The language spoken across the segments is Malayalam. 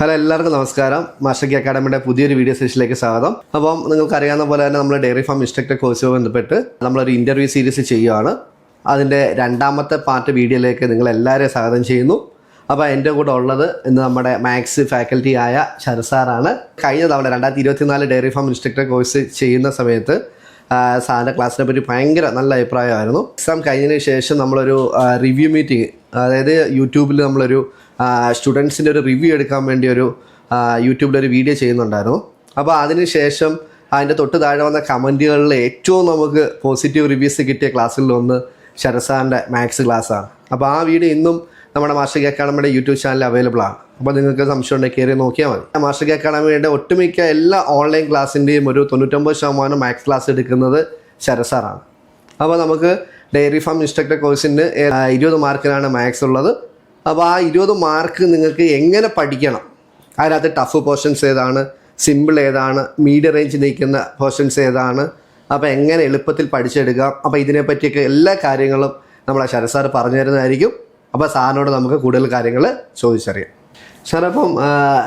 ഹലോ, എല്ലാവർക്കും നമസ്കാരം. മാസ്റ്റർ അക്കാഡമിയുടെ പുതിയൊരു വീഡിയോ സെഷനിലേക്ക് സ്വാഗതം. അപ്പം നിങ്ങൾക്ക് അറിയാവുന്ന പോലെ തന്നെ നമ്മൾ ഡയറി ഫാം ഇൻസ്ട്രക്ടർ കോഴ്സുമായി ബന്ധപ്പെട്ട് നമ്മളൊരു ഇൻ്റർവ്യൂ സീരീസ് ചെയ്യുകയാണ്. അതിൻ്റെ രണ്ടാമത്തെ പാർട്ട് വീഡിയോയിലേക്ക് നിങ്ങളെല്ലാവരെയും സ്വാഗതം ചെയ്യുന്നു. അപ്പോൾ എൻ്റെ കൂടെ ഉള്ളത് ഇന്ന് നമ്മുടെ മാത്സ് ഫാക്കൽറ്റി ആയ ശരസാറാണ്. കഴിഞ്ഞ തവണ 2024 ഡയറി ഫാം ഇൻസ്ട്രക്ടർ കോഴ്സ് ചെയ്യുന്ന സമയത്ത് സാറിൻ്റെ ക്ലാസ്സിനെ പറ്റി ഭയങ്കര നല്ല അഭിപ്രായമായിരുന്നു. എക്സാം കഴിഞ്ഞതിന് ശേഷം നമ്മളൊരു റിവ്യൂ മീറ്റിംഗ്, അതായത് യൂട്യൂബിൽ നമ്മളൊരു സ്റ്റുഡൻസിൻ്റെ ഒരു റിവ്യൂ എടുക്കാൻ വേണ്ടി ഒരു യൂട്യൂബിലൊരു വീഡിയോ ചെയ്യുന്നുണ്ടായിരുന്നു. അപ്പോൾ അതിന് ശേഷം അതിൻ്റെ തൊട്ട് താഴെ വന്ന കമൻറ്റുകളിൽ ഏറ്റവും നമുക്ക് പോസിറ്റീവ് റിവ്യൂസ് കിട്ടിയ ക്ലാസ്സിലൊന്ന് ശരസാറിൻ്റെ മാത്സ് ക്ലാസ്സാണ്. അപ്പോൾ ആ വീഡിയോ ഇന്നും നമ്മുടെ മാസ്റ്റർ അക്കാഡമിയുടെ യൂട്യൂബ് ചാനലിൽ അവൈലബിൾ ആണ്. അപ്പോൾ നിങ്ങൾക്ക് സംശയം ഉണ്ടെങ്കിൽ കയറി നോക്കിയാൽ മതി. മാസ്റ്റർ അക്കാഡമിയുടെ ഒട്ടുമിക്ക എല്ലാ ഓൺലൈൻ ക്ലാസ്സിൻ്റെയും ഒരു 99% മാത്സ് ക്ലാസ് എടുക്കുന്നത് ശരസാറാണ്. അപ്പോൾ നമുക്ക് ഡയറി ഫാം ഇൻസ്ട്രക്ടർ കോഴ്സിന് 20 മാർക്കിനാണ് മാത്സ് ഉള്ളത്. അപ്പോൾ ആ 20 മാർക്ക് നിങ്ങൾക്ക് എങ്ങനെ പഠിക്കണം, അതിനകത്ത് ടഫ് പോർഷൻസ് ഏതാണ്, സിമ്പിൾ ഏതാണ്, മീഡിയം റേഞ്ച് നിൽക്കുന്ന പോർഷൻസ് ഏതാണ്, അപ്പോൾ എങ്ങനെ എളുപ്പത്തിൽ പഠിച്ചെടുക്കാം, അപ്പോൾ ഇതിനെപ്പറ്റിയൊക്കെ എല്ലാ കാര്യങ്ങളും നമ്മളെ ശരസാർ പറഞ്ഞു തരുന്നതായിരിക്കും. അപ്പോൾ സാറിനോട് നമുക്ക് കൂടുതൽ കാര്യങ്ങൾ ചോദിച്ചറിയാം. സാർ, അപ്പം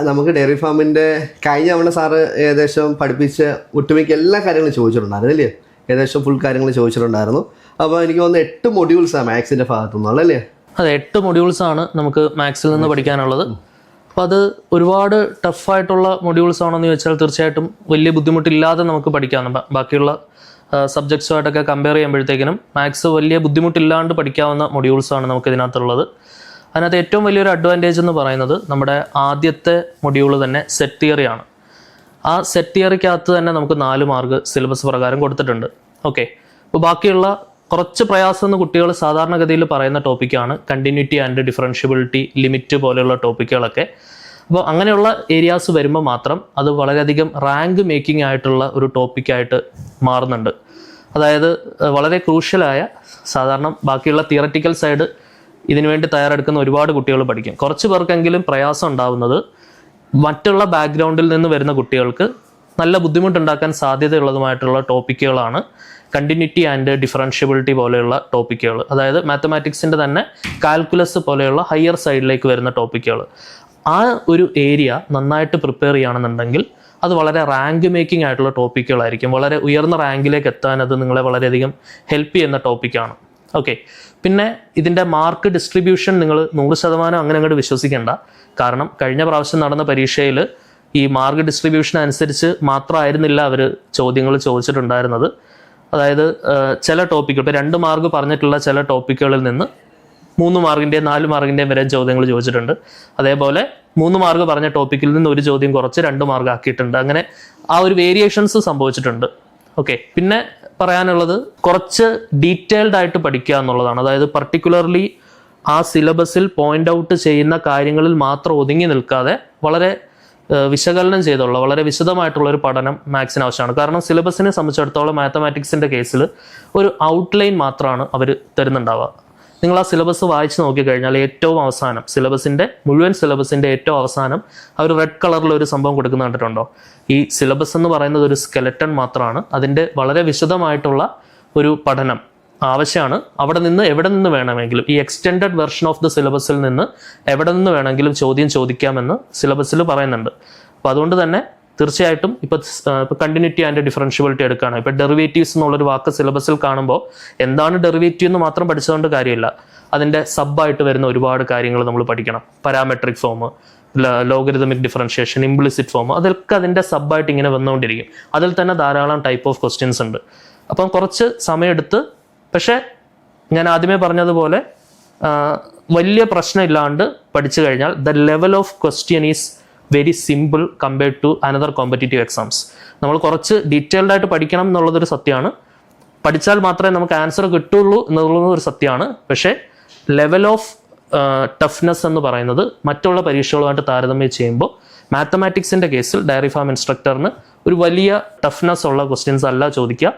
നമുക്ക് ഡയറി ഫാമിൻ്റെ കഴിഞ്ഞ തവണ സാറ് ഏകദേശം പഠിപ്പിച്ച ഒട്ടുമിക്ക എല്ലാ കാര്യങ്ങളും ചോദിച്ചിട്ടുണ്ടായിരുന്നു അല്ലേ? ഏകദേശം ഫുൾ കാര്യങ്ങൾ ചോദിച്ചിട്ടുണ്ടായിരുന്നു. അപ്പോൾ എനിക്ക് തോന്നുന്നു 8 മൊഡ്യൂൾസാണ് മാത്സിൻ്റെ ഭാഗത്തു നിന്നുള്ളല്ലേ? അതെ, 8 മൊഡ്യൂൾസാണ് നമുക്ക് മാത്സിൽ നിന്ന് പഠിക്കാനുള്ളത്. അപ്പോൾ അത് ഒരുപാട് ടഫായിട്ടുള്ള മൊഡ്യൂൾസ് ആണെന്ന് ചോദിച്ചാൽ തീർച്ചയായിട്ടും വലിയ ബുദ്ധിമുട്ടില്ലാതെ നമുക്ക് പഠിക്കാം. ബാക്കിയുള്ള സബ്ജക്ട്സുമായിട്ടൊക്കെ കമ്പയർ ചെയ്യുമ്പോഴത്തേക്കിനും മാത്സ് വലിയ ബുദ്ധിമുട്ടില്ലാണ്ട് പഠിക്കാവുന്ന മൊഡ്യൂൾസാണ് നമുക്ക് ഇതിനകത്തുള്ളത്. അതിനകത്ത് ഏറ്റവും വലിയൊരു അഡ്വാൻറ്റേജ് എന്ന് പറയുന്നത് നമ്മുടെ ആദ്യത്തെ മൊഡ്യൂൾ തന്നെ സെറ്റ് തിയറിയാണ്. ആ സെറ്റ് തിയറിക്കകത്ത് തന്നെ നമുക്ക് 4 മാർക്ക് സിലബസ് പ്രകാരം കൊടുത്തിട്ടുണ്ട്. ഓക്കെ, അപ്പോൾ ബാക്കിയുള്ള കുറച്ച് പ്രയാസം എന്ന് കുട്ടികൾ സാധാരണഗതിയിൽ പറയുന്ന ടോപ്പിക്കാണ് കണ്ടിന്യൂറ്റി ആൻഡ് ഡിഫറൻഷ്യബിലിറ്റി, ലിമിറ്റ് പോലെയുള്ള ടോപ്പിക്കുകളൊക്കെ. അപ്പോൾ അങ്ങനെയുള്ള ഏരിയാസ് വരുമ്പോൾ മാത്രം അത് വളരെയധികം റാങ്ക് മേക്കിംഗ് ആയിട്ടുള്ള ഒരു ടോപ്പിക്കായിട്ട് മാറുന്നുണ്ട്. അതായത് വളരെ ക്രൂഷ്യലായ, സാധാരണ ബാക്കിയുള്ള തിയററ്റിക്കൽ സൈഡ് ഇതിനുവേണ്ടി തയ്യാറെടുക്കുന്ന ഒരുപാട് കുട്ടികൾ പഠിക്കും. കുറച്ച് പേർക്കെങ്കിലും പ്രയാസം ഉണ്ടാവുന്നത് മറ്റുള്ള ബാക്ക്ഗ്രൗണ്ടിൽ നിന്ന് വരുന്ന കുട്ടികൾക്ക് നല്ല ബുദ്ധിമുട്ടുണ്ടാക്കാൻ സാധ്യതയുള്ളതുമായിട്ടുള്ള ടോപ്പിക്കുകളാണ് കണ്ടിന്യൂറ്റി ആൻഡ് ഡിഫറൻഷ്യബിലിറ്റി പോലെയുള്ള ടോപ്പിക്കുകൾ. അതായത് മാത്തമാറ്റിക്സിൻ്റെ തന്നെ കാൽക്കുലസ് പോലെയുള്ള ഹയർ സൈഡിലേക്ക് വരുന്ന ടോപ്പിക്കുകൾ. ആ ഒരു ഏരിയ നന്നായിട്ട് പ്രിപ്പയർ ചെയ്യുകയാണെന്നുണ്ടെങ്കിൽ അത് വളരെ റാങ്ക് മേക്കിംഗ് ആയിട്ടുള്ള ടോപ്പിക്കുകളായിരിക്കും. വളരെ ഉയർന്ന റാങ്കിലേക്ക് എത്താൻ അത് നിങ്ങളെ വളരെയധികം ഹെൽപ്പ് ചെയ്യുന്ന ടോപ്പിക്കാണ്. ഓക്കെ, പിന്നെ ഇതിൻ്റെ മാർക്ക് ഡിസ്ട്രിബ്യൂഷൻ നിങ്ങൾ 100% അങ്ങനെ അങ്ങോട്ട് വിശ്വസിക്കേണ്ട. കാരണം കഴിഞ്ഞ പ്രാവശ്യം നടന്ന പരീക്ഷയിൽ ഈ മാർക്ക് ഡിസ്ട്രിബ്യൂഷൻ അനുസരിച്ച് മാത്രമായിരുന്നില്ല അവർ ചോദ്യങ്ങൾ ചോദിച്ചിട്ടുണ്ടായിരുന്നത്. അതായത് ചില ടോപ്പിക്കുകൾ, ഇപ്പോൾ 2 മാർക്ക് പറഞ്ഞിട്ടുള്ള ചില ടോപ്പിക്കുകളിൽ നിന്ന് 3 മാർക്കിൻ്റെയും 4 മാർക്കിൻ്റെയും വരെ ചോദ്യങ്ങൾ ചോദിച്ചിട്ടുണ്ട്. അതേപോലെ 3 മാർക്ക് പറഞ്ഞ ടോപ്പിക്കിൽ നിന്ന് ഒരു ചോദ്യം കുറച്ച് 2 മാർക്ക് ആക്കിയിട്ടുണ്ട്. അങ്ങനെ ആ ഒരു വേരിയേഷൻസ് സംഭവിച്ചിട്ടുണ്ട്. ഓക്കെ, പിന്നെ പറയാനുള്ളത് കുറച്ച് ഡീറ്റെയിൽഡ് ആയിട്ട് പഠിക്കുക എന്നുള്ളതാണ്. അതായത് പർട്ടിക്കുലർലി ആ സിലബസിൽ പോയിന്റ് ഔട്ട് ചെയ്യുന്ന കാര്യങ്ങളിൽ മാത്രം ഒതുങ്ങി നിൽക്കാതെ വളരെ വിശകലനം ചെയ്തുള്ള വളരെ വിശദമായിട്ടുള്ള ഒരു പഠനം മാത്സിന് ആവശ്യമാണ്. കാരണം സിലബസിനെ സംബന്ധിച്ചിടത്തോളം മാത്തമാറ്റിക്സിൻ്റെ കേസിൽ ഒരു ഔട്ട്ലൈൻ മാത്രമാണ് അവർ തരുന്നുണ്ടാവുക. നിങ്ങൾ ആ സിലബസ് വായിച്ച് നോക്കിക്കഴിഞ്ഞാൽ ഏറ്റവും അവസാനം മുഴുവൻ സിലബസിൻ്റെ ഏറ്റവും അവസാനം അവർ റെഡ് കളറിൽ ഒരു സംഭവം കൊടുക്കുന്ന കണ്ടിട്ടുണ്ടോ? ഈ സിലബസ് എന്ന് പറയുന്നത് ഒരു സ്കെലറ്റൺ മാത്രമാണ്. അതിൻ്റെ വളരെ വിശദമായിട്ടുള്ള ഒരു പഠനം ആവശ്യമാണ്. എവിടെ നിന്ന് വേണമെങ്കിലും ഈ എക്സ്റ്റെൻഡഡ് വെർഷൻ ഓഫ് ദ സിലബസിൽ നിന്ന് എവിടെ നിന്ന് വേണമെങ്കിലും ചോദ്യം ചോദിക്കാമെന്ന് സിലബസിൽ പറയുന്നുണ്ട്. അപ്പോൾ അതുകൊണ്ട് തന്നെ തീർച്ചയായിട്ടും ഇപ്പോൾ കണ്ടിന്യൂറ്റി ആൻഡ് ഡിഫറൻഷ്യബിലിറ്റി എടുക്കുകയാണ്. ഇപ്പോൾ ഡെറിവേറ്റീവ്സ് എന്നുള്ളൊരു വാക്ക് സിലബസിൽ കാണുമ്പോൾ എന്താണ് ഡെറിവേറ്റീവ് എന്ന് മാത്രം പഠിച്ചുകൊണ്ട് കാര്യമില്ല. അതിൻ്റെ സബ്ബായിട്ട് വരുന്ന ഒരുപാട് കാര്യങ്ങൾ നമ്മൾ പഠിക്കണം. Parametric form, logarithmic differentiation, implicit form, അതൊക്കെ അതിൻ്റെ സബ്ബായിട്ട് ഇങ്ങനെ വന്നുകൊണ്ടിരിക്കും. അതിൽ തന്നെ ധാരാളം ടൈപ്പ് ഓഫ് ക്വസ്റ്റ്യൻസ് ഉണ്ട്. അപ്പം കുറച്ച് സമയമെടുത്ത്, പക്ഷേ ഞാൻ ആദ്യമേ പറഞ്ഞതുപോലെ വലിയ പ്രശ്നമില്ലാണ്ട് പഠിച്ചു കഴിഞ്ഞാൽ the level of question is very simple compared to another competitive exams. നമ്മൾ കുറച്ച് ഡീറ്റെയിൽഡ് ആയിട്ട് പഠിക്കണം എന്നുള്ളതൊരു സത്യമാണ്. പഠിച്ചാൽ മാത്രമേ നമുക്ക് ആൻസർ കിട്ടുള്ളൂ എന്നുള്ളത് ഒരു സത്യമാണ്. പക്ഷേ ലെവൽ ഓഫ് ടഫ്നെസ് എന്ന് പറയുന്നത് മറ്റുള്ള പരീക്ഷകളുമായിട്ട് താരതമ്യം ചെയ്യുമ്പോൾ മാത്തമാറ്റിക്സിൻ്റെ കേസിൽ ഡയറി ഫാം ഇൻസ്ട്രക്ടറിന് ഒരു വലിയ ടഫ്നെസ് ഉള്ള ക്വസ്റ്റ്യൻസ് അല്ല ചോദിക്കുക.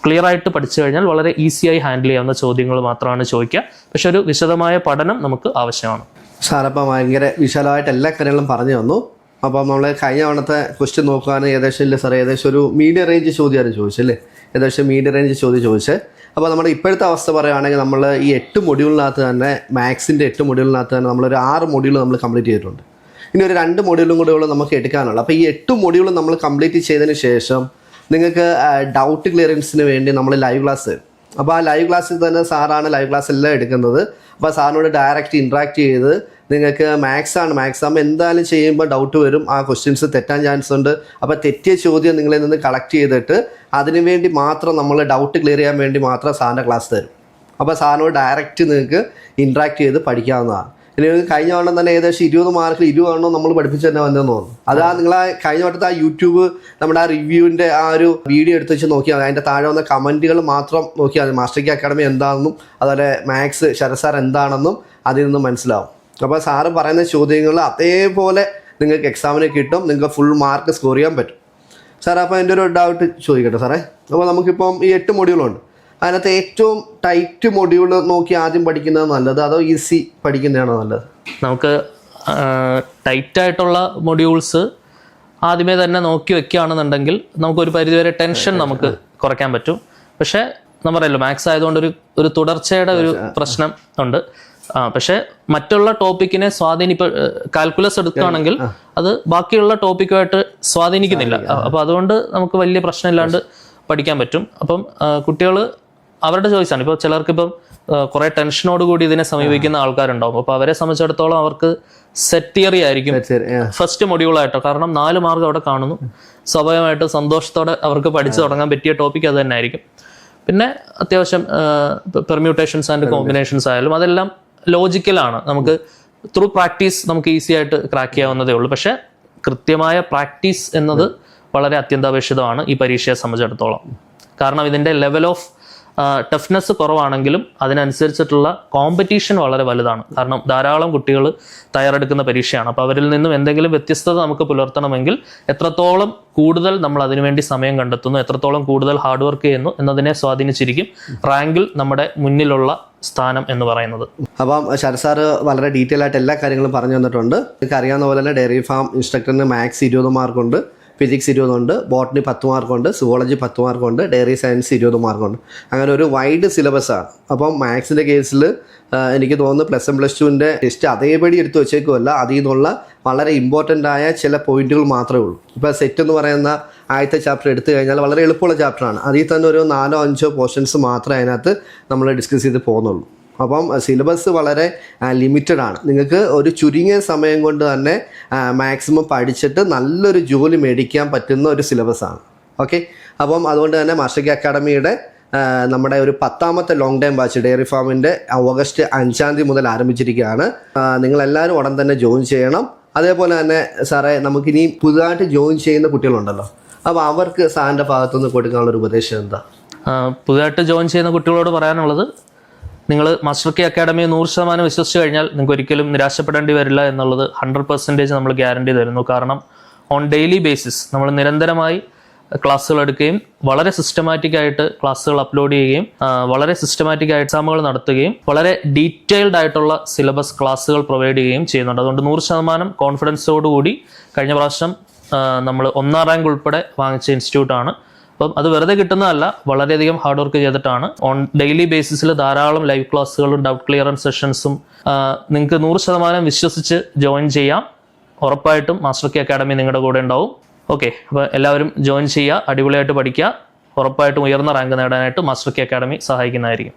ക്ലിയർ ആയിട്ട് പഠിച്ചു കഴിഞ്ഞാൽ വളരെ ഈസിയായി ഹാൻഡിൽ ചെയ്യാവുന്ന ചോദ്യങ്ങൾ മാത്രമാണ് ചോദിക്കുക. പക്ഷെ ഒരു വിശദമായ പഠനം നമുക്ക് ആവശ്യമാണ്. സാറപ്പം ഭയങ്കര വിശാലമായിട്ട് എല്ലാ കാര്യങ്ങളും പറഞ്ഞു തന്നു. അപ്പം നമ്മൾ കഴിഞ്ഞ തവണത്തെ ക്വസ്റ്റ്യൻ നോക്കുകയാണെങ്കിൽ ഏകദേശം ഒരു മീഡിയം റേഞ്ച് ചോദ്യമാണ് ചോദിച്ചല്ലേ? ഏകദേശം മീഡിയം റേഞ്ച് ചോദ്യം ചോദിച്ചത്. അപ്പോൾ നമ്മുടെ ഇപ്പോഴത്തെ അവസ്ഥ പറയുകയാണെങ്കിൽ നമ്മൾ ഈ 8 മൊഡ്യൂളിനകത്ത് തന്നെ മാത്സിൻ്റെ 8 മൊഡ്യൂളിനകത്ത് തന്നെ നമ്മളൊരു 6 മൊഡ്യൂൾ നമ്മൾ കംപ്ലീറ്റ് ചെയ്തിട്ടുണ്ട്. ഇനി ഒരു 2 മൊഡ്യൂളും കൂടെ ഉള്ളൂ നമുക്ക് എടുക്കാനുള്ളൂ. അപ്പോൾ ഈ 8 മൊഡ്യൂളും നമ്മൾ കംപ്ലീറ്റ് ചെയ്തതിന് ശേഷം നിങ്ങൾക്ക് ഡൗട്ട് ക്ലിയറൻസിന് വേണ്ടി നമ്മൾ ലൈവ് ക്ലാസ് തരും. അപ്പോൾ ആ ലൈവ് ക്ലാസ്സിൽ തന്നെ സാറാണ് ലൈവ് ക്ലാസ് എല്ലാം എടുക്കുന്നത്. അപ്പോൾ സാറിനോട് ഡയറക്റ്റ് ഇൻട്രാക്ട് ചെയ്ത് നിങ്ങൾക്ക് മാത്സ് ആകുമ്പോൾ എന്തായാലും ചെയ്യുമ്പോൾ ഡൗട്ട് വരും, ആ ക്വസ്റ്റ്യൻസ് തെറ്റാൻ ചാൻസ് ഉണ്ട്. അപ്പോൾ തെറ്റിയ ചോദ്യം നിങ്ങളിൽ നിന്ന് കളക്ട് ചെയ്തിട്ട് അതിനു വേണ്ടി മാത്രം നമ്മൾ ഡൗട്ട് ക്ലിയർ ചെയ്യാൻ വേണ്ടി മാത്രം സാറിൻ്റെ ക്ലാസ് തരും. അപ്പോൾ സാറിനോട് ഡയറക്റ്റ് നിങ്ങൾക്ക് ഇൻട്രാക്ട് ചെയ്ത് പഠിക്കാവുന്നതാണ്. ഇനി കഴിഞ്ഞ വട്ടം തന്നെ ഏകദേശം 20 മാർക്കിൽ 20 നമ്മൾ പഠിപ്പിച്ച് തന്നെ വന്നതെന്ന് തോന്നുന്നു. അത് നിങ്ങൾ കഴിഞ്ഞ വട്ടത്തെ ആ യൂട്യൂബ് നമ്മുടെ ആ റിവ്യൂവിൻ്റെ ആ ഒരു വീഡിയോ എടുത്ത് വെച്ച് നോക്കിയാൽ മതി. അതിൻ്റെ താഴെ വന്ന കമൻറ്റുകൾ മാത്രം നോക്കിയാൽ മതി. മാസ്റ്റർ കീ അക്കാഡമി എന്താണെന്നും അതുപോലെ മാത്സ് ശരത് സാർ എന്താണെന്നും അതിൽ നിന്ന് മനസ്സിലാവും. അപ്പോൾ സാറ് പറയുന്ന ചോദ്യങ്ങൾ അതേപോലെ നിങ്ങൾക്ക് എക്സാമിന് കിട്ടും, നിങ്ങൾക്ക് ഫുൾ മാർക്ക് സ്കോർ ചെയ്യാൻ പറ്റും. സാറേ അപ്പോൾ എൻ്റെ ഒരു ഡൗട്ട് ചോദിക്കട്ടെ സാറേ. അപ്പോൾ നമുക്കിപ്പം ഈ 8 മൊഡ്യൂളുണ്ട്. അതിനകത്ത് ഏറ്റവും ടൈറ്റ് മൊഡ്യൂൾ നോക്കി ആദ്യം പഠിക്കുന്നത് നല്ലത് അതോ ഈസി പഠിക്കുന്നതാണോ നല്ലത്? നമുക്ക് ടൈറ്റായിട്ടുള്ള മൊഡ്യൂൾസ് ആദ്യമേ തന്നെ നോക്കി വെക്കുകയാണെന്നുണ്ടെങ്കിൽ നമുക്കൊരു പരിധിവരെ ടെൻഷൻ നമുക്ക് കുറയ്ക്കാൻ പറ്റും. പക്ഷേ നമ്മളല്ലോ മാത്സ് ആയതുകൊണ്ട് ഒരു തുടർച്ചയുടെ ഒരു പ്രശ്നം ഉണ്ട്. പക്ഷേ മറ്റുള്ള ടോപ്പിക്കിനെ ഇപ്പോൾ കാൽക്കുലസ് എടുക്കുകയാണെങ്കിൽ അത് ബാക്കിയുള്ള ടോപ്പിക്കുമായിട്ട് സ്വാധീനിക്കുന്നില്ല. അപ്പോൾ അതുകൊണ്ട് നമുക്ക് വലിയ പ്രശ്നമില്ലാണ്ട് പഠിക്കാൻ പറ്റും. അപ്പം കുട്ടികൾ അവരുടെ ചോയ്സാണ്. ഇപ്പോൾ ചിലർക്കിപ്പം കുറേ ടെൻഷനോട് കൂടി ഇതിനെ സമീപിക്കുന്ന ആൾക്കാരുണ്ടാവും. അപ്പോൾ അവരെ സംബന്ധിച്ചിടത്തോളം അവർക്ക് സെറ്റ് തിയറി ആയിരിക്കും ഫസ്റ്റ് മൊഡ്യൂളായിട്ടോ. കാരണം 4 മാർക്ക് അവിടെ കാണുന്നു, സ്വാഭാവികമായിട്ട് സന്തോഷത്തോടെ അവർക്ക് പഠിച്ചു തുടങ്ങാൻ പറ്റിയ ടോപ്പിക് അത് തന്നെ ആയിരിക്കും. പിന്നെ അത്യാവശ്യം പെർമ്യൂട്ടേഷൻസ് ആൻഡ് കോമ്പിനേഷൻസ് ആയാലും അതെല്ലാം ലോജിക്കലാണ്. നമുക്ക് ത്രൂ പ്രാക്ടീസ് നമുക്ക് ഈസി ആയിട്ട് ക്രാക്ക് ചെയ്യാവുന്നതേ ഉള്ളൂ. പക്ഷേ കൃത്യമായ പ്രാക്ടീസ് എന്നത് വളരെ അത്യന്താപേക്ഷിതമാണ് ഈ പരീക്ഷയെ സംബന്ധിച്ചിടത്തോളം. കാരണം ഇതിൻ്റെ ലെവൽ ഓഫ് ടഫ്നെസ് കുറവാണെങ്കിലും അതിനനുസരിച്ചിട്ടുള്ള കോമ്പറ്റീഷൻ വളരെ വലുതാണ്. കാരണം ധാരാളം കുട്ടികൾ തയ്യാറെടുക്കുന്ന പരീക്ഷയാണ്. അപ്പോൾ അവരിൽ നിന്നും എന്തെങ്കിലും വ്യത്യസ്തത നമുക്ക് പുലർത്തണമെങ്കിൽ എത്രത്തോളം കൂടുതൽ നമ്മൾ അതിനുവേണ്ടി സമയം കണ്ടെത്തുന്നു, എത്രത്തോളം കൂടുതൽ ഹാർഡ് വർക്ക് ചെയ്യുന്നു എന്നതിനെ സ്വാധീനിച്ചിരിക്കും റാങ്കിൽ നമ്മുടെ മുന്നിലുള്ള സ്ഥാനം എന്ന് പറയുന്നത്. അപ്പം ശരത് സാറ് വളരെ ഡീറ്റെയിൽ ആയിട്ട് എല്ലാ കാര്യങ്ങളും പറഞ്ഞു തന്നിട്ടുണ്ട്. നിങ്ങൾക്ക് അറിയാവുന്ന പോലെ തന്നെ ഡയറി ഫാം ഇൻസ്ട്രക്ടറിന് മാത്സ് 20 മാർക്കുണ്ട്, ഫിസിക്സ് 20 ഉണ്ട്, ബോട്ടണി 10 മാർക്കുണ്ട്, സുവോളജി 10 മാർക്കുണ്ട്, ഡയറി സയൻസ് 20 മാർക്കുണ്ട്. അങ്ങനെ ഒരു വൈഡ് സിലബസാണ്. അപ്പം മാത്സിൻ്റെ കേസിൽ എനിക്ക് തോന്നുന്നു +1+2 ടെസ്റ്റ് അതേപടി എടുത്ത് വെച്ചേക്കുമല്ല, അതിൽ നിന്നുള്ള വളരെ ഇമ്പോർട്ടൻ്റ് ആയ ചില പോയിന്റുകൾ മാത്രമേ ഉള്ളൂ. ഇപ്പോൾ സെറ്റ് എന്ന് പറയുന്ന ആദ്യത്തെ ചാപ്റ്റർ എടുത്തു കഴിഞ്ഞാൽ വളരെ എളുപ്പമുള്ള ചാപ്റ്ററാണ്. അതിൽ തന്നെ ഒരു 4-5 പോർഷൻസ് മാത്രമേ അതിനകത്ത് നമ്മൾ ഡിസ്കസ് ചെയ്ത് പോകുന്നുള്ളൂ. അപ്പം സിലബസ് വളരെ ലിമിറ്റഡ് ആണ്. നിങ്ങൾക്ക് ഒരു ചുരുങ്ങിയ സമയം കൊണ്ട് തന്നെ മാക്സിമം പഠിച്ചിട്ട് നല്ലൊരു ജോലി മേടിക്കാൻ പറ്റുന്ന ഒരു സിലബസാണ്. ഓക്കെ, അപ്പം അതുകൊണ്ട് തന്നെ മാസ്റ്റർ കീ അക്കാഡമിയുടെ നമ്മുടെ ഒരു 10ാമത്തെ ലോങ് ടൈം ബാച്ച് ഡയറി ഫാമിൻ്റെ ഓഗസ്റ്റ് 5-ാം തീയതി മുതൽ ആരംഭിച്ചിരിക്കുകയാണ്. നിങ്ങളെല്ലാവരും ഉടൻ തന്നെ ജോയിൻ ചെയ്യണം. അതേപോലെ തന്നെ സാറേ നമുക്കിനി പുതുതായിട്ട് ജോയിൻ ചെയ്യുന്ന കുട്ടികളുണ്ടല്ലോ, അപ്പോൾ അവർക്ക് സാറിൻ്റെ ഭാഗത്തുനിന്ന് കൊടുക്കാനുള്ളൊരു ഉപദേശം എന്താ? പുതുതായിട്ട് ജോയിൻ ചെയ്യുന്ന കുട്ടികളോട് പറയാനുള്ളത്, നിങ്ങൾ മാസ്റ്റർ കീ അക്കാഡമിയെ 100% വിശ്വസിച്ച് കഴിഞ്ഞാൽ നിങ്ങൾക്ക് ഒരിക്കലും നിരാശപ്പെടേണ്ടി വരില്ല എന്നുള്ളത് 100% നമ്മൾ ഗ്യാരണ്ടി തരുന്നു. കാരണം ഓൺ ഡെയിലി ബേസിസ് നമ്മൾ നിരന്തരമായി ക്ലാസ്സുകൾ എടുക്കുകയും വളരെ സിസ്റ്റമാറ്റിക് ആയിട്ട് ക്ലാസ്സുകൾ അപ്ലോഡ് ചെയ്യുകയും വളരെ സിസ്റ്റമാറ്റിക് ആയിട്ട് എക്സാമുകൾ നടത്തുകയും വളരെ ഡീറ്റെയിൽഡ് ആയിട്ടുള്ള സിലബസ് ക്ലാസ്സുകൾ പ്രൊവൈഡ് ചെയ്യുകയും ചെയ്യുന്നുണ്ട്. അതുകൊണ്ട് 100% കോൺഫിഡൻസോടുകൂടി കഴിഞ്ഞ പ്രാവശ്യം നമ്മൾ 1ാം റാങ്ക് ഉൾപ്പെടെ വാങ്ങിച്ച ഇൻസ്റ്റിറ്റ്യൂട്ടാണ്. അപ്പം അത് വെറുതെ കിട്ടുന്നതല്ല, വളരെയധികം ഹാർഡ് വർക്ക് ചെയ്തിട്ടാണ്. ഓൺ ഡെയിലി ബേസിസിൽ ധാരാളം ലൈവ് ക്ലാസ്സുകളും ഡൗട്ട് ക്ലിയറൻസ് സെഷൻസും നിങ്ങൾക്ക് 100% വിശ്വസിച്ച് ജോയിൻ ചെയ്യാം. ഉറപ്പായിട്ടും മാസ്റ്റർ കീ അക്കാഡമി നിങ്ങളുടെ കൂടെ ഉണ്ടാവും. ഓക്കെ, അപ്പോൾ എല്ലാവരും ജോയിൻ ചെയ്യുക, അടിപൊളിയായിട്ട് പഠിക്കുക. ഉറപ്പായിട്ടും ഉയർന്ന റാങ്ക് നേടാനായിട്ട് മാസ്റ്റർ കീ അക്കാഡമി സഹായിക്കുന്നതായിരിക്കും.